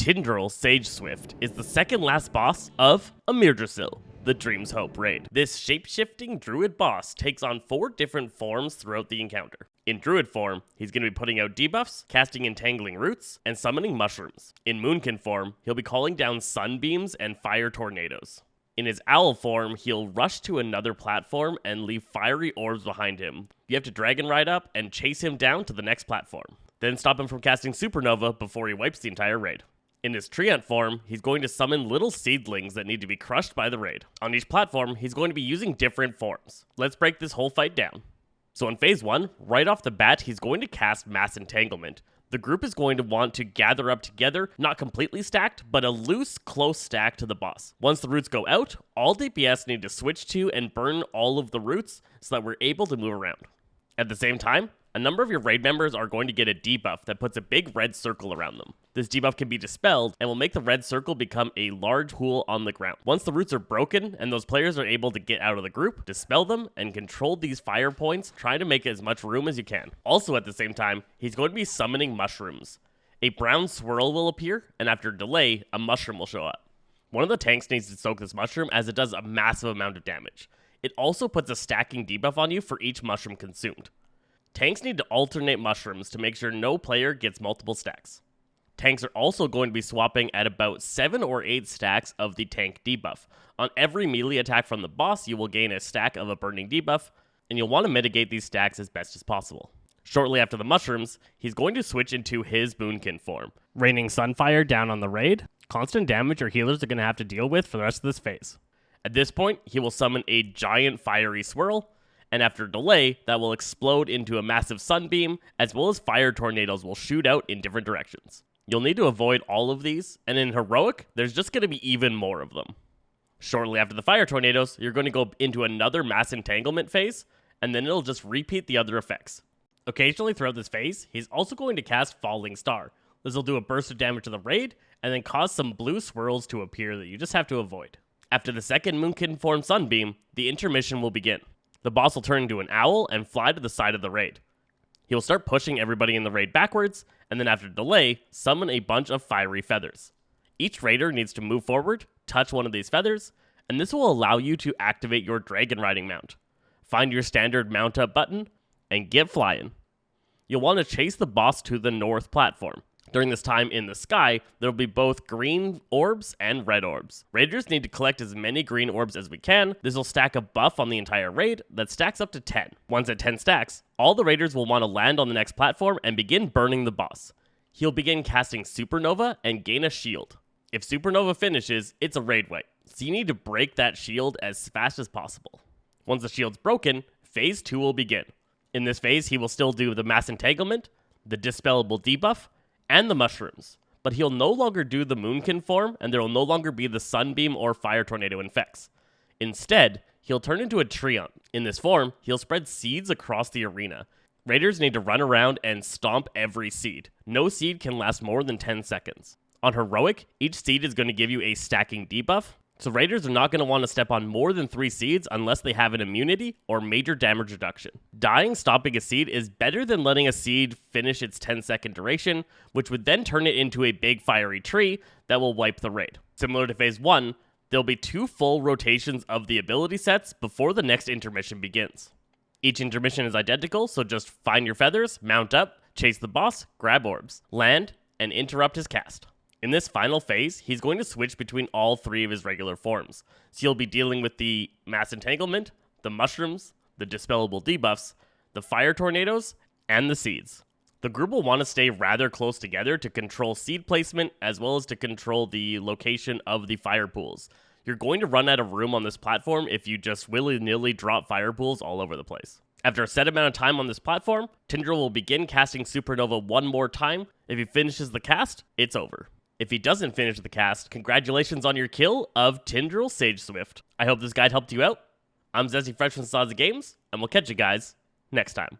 Tindral Sageswift is the second last boss of Amirdrassil, the Dream's Hope raid. This shape-shifting Druid boss takes on 4 different forms throughout the encounter. In Druid form, he's going to be putting out debuffs, casting Entangling Roots, and summoning mushrooms. In Moonkin form, he'll be calling down sunbeams and fire tornadoes. In his Owl form, he'll rush to another platform and leave fiery orbs behind him. You have to Dragon Ride up and chase him down to the next platform. Then stop him from casting Supernova before he wipes the entire raid. In his Treant form, he's going to summon little seedlings that need to be crushed by the raid. On each platform, he's going to be using different forms. Let's break this whole fight down. So in phase 1, right off the bat, he's going to cast Mass Entanglement. The group is going to want to gather up together, not completely stacked, but a loose, close stack to the boss. Once the roots go out, all DPS need to switch to and burn all of the roots so that we're able to move around. At the same time, a number of your raid members are going to get a debuff that puts a big red circle around them. This debuff can be dispelled and will make the red circle become a large hole on the ground. Once the roots are broken and those players are able to get out of the group, dispel them and control these fire points, trying to make as much room as you can. Also at the same time, he's going to be summoning mushrooms. A brown swirl will appear, and after a delay, a mushroom will show up. One of the tanks needs to soak this mushroom as it does a massive amount of damage. It also puts a stacking debuff on you for each mushroom consumed. Tanks need to alternate mushrooms to make sure no player gets multiple stacks. Tanks are also going to be swapping at about 7 or 8 stacks of the tank debuff. On every melee attack from the boss, you will gain a stack of a burning debuff, and you'll want to mitigate these stacks as best as possible. Shortly after the mushrooms, he's going to switch into his Moonkin form, raining Sunfire down on the raid. Constant damage your healers are going to have to deal with for the rest of this phase. At this point, he will summon a giant fiery swirl, and after a delay, that will explode into a massive sunbeam, as well as fire tornadoes will shoot out in different directions. You'll need to avoid all of these, and in Heroic, there's just going to be even more of them. Shortly after the fire tornadoes, you're going to go into another mass entanglement phase, and then it'll just repeat the other effects. Occasionally throughout this phase, he's also going to cast Falling Star. This will do a burst of damage to the raid, and then cause some blue swirls to appear that you just have to avoid. After the second Moonkin form Sunbeam, the intermission will begin. The boss will turn into an owl and fly to the side of the raid. He'll start pushing everybody in the raid backwards, and then after delay, summon a bunch of fiery feathers. Each raider needs to move forward, touch one of these feathers, and this will allow you to activate your dragon riding mount. Find your standard mount up button, and get flying. You'll want to chase the boss to the north platform. During this time in the sky, there will be both green orbs and red orbs. Raiders need to collect as many green orbs as we can. This will stack a buff on the entire raid that stacks up to 10. Once at 10 stacks, all the raiders will want to land on the next platform and begin burning the boss. He'll begin casting Supernova and gain a shield. If Supernova finishes, it's a raid wipe, so you need to break that shield as fast as possible. Once the shield's broken, phase 2 will begin. In this phase, he will still do the mass entanglement, the dispellable debuff, and the mushrooms, but he'll no longer do the Moonkin form, and there will no longer be the Sunbeam or Fire Tornado infects. Instead, he'll turn into a Treant. In this form, he'll spread seeds across the arena. Raiders need to run around and stomp every seed. No seed can last more than 10 seconds. On Heroic, each seed is going to give you a stacking debuff, so raiders are not going to want to step on more than 3 seeds unless they have an immunity or major damage reduction. Dying stomping a seed is better than letting a seed finish its 10-second duration, which would then turn it into a big fiery tree that will wipe the raid. Similar to phase 1, there'll be 2 full rotations of the ability sets before the next intermission begins. Each intermission is identical, so just find your feathers, mount up, chase the boss, grab orbs, land, and interrupt his cast. In this final phase, he's going to switch between all 3 of his regular forms. So you'll be dealing with the mass entanglement, the mushrooms, the dispellable debuffs, the fire tornadoes, and the seeds. The group will want to stay rather close together to control seed placement as well as to control the location of the fire pools. You're going to run out of room on this platform if you just willy-nilly drop fire pools all over the place. After a set amount of time on this platform, Tindral will begin casting Supernova one more time. If he finishes the cast, it's over. If he doesn't finish the cast, congratulations on your kill of Tindral Sageswift. I hope this guide helped you out. I'm Zesty Phresh from Games, and we'll catch you guys next time.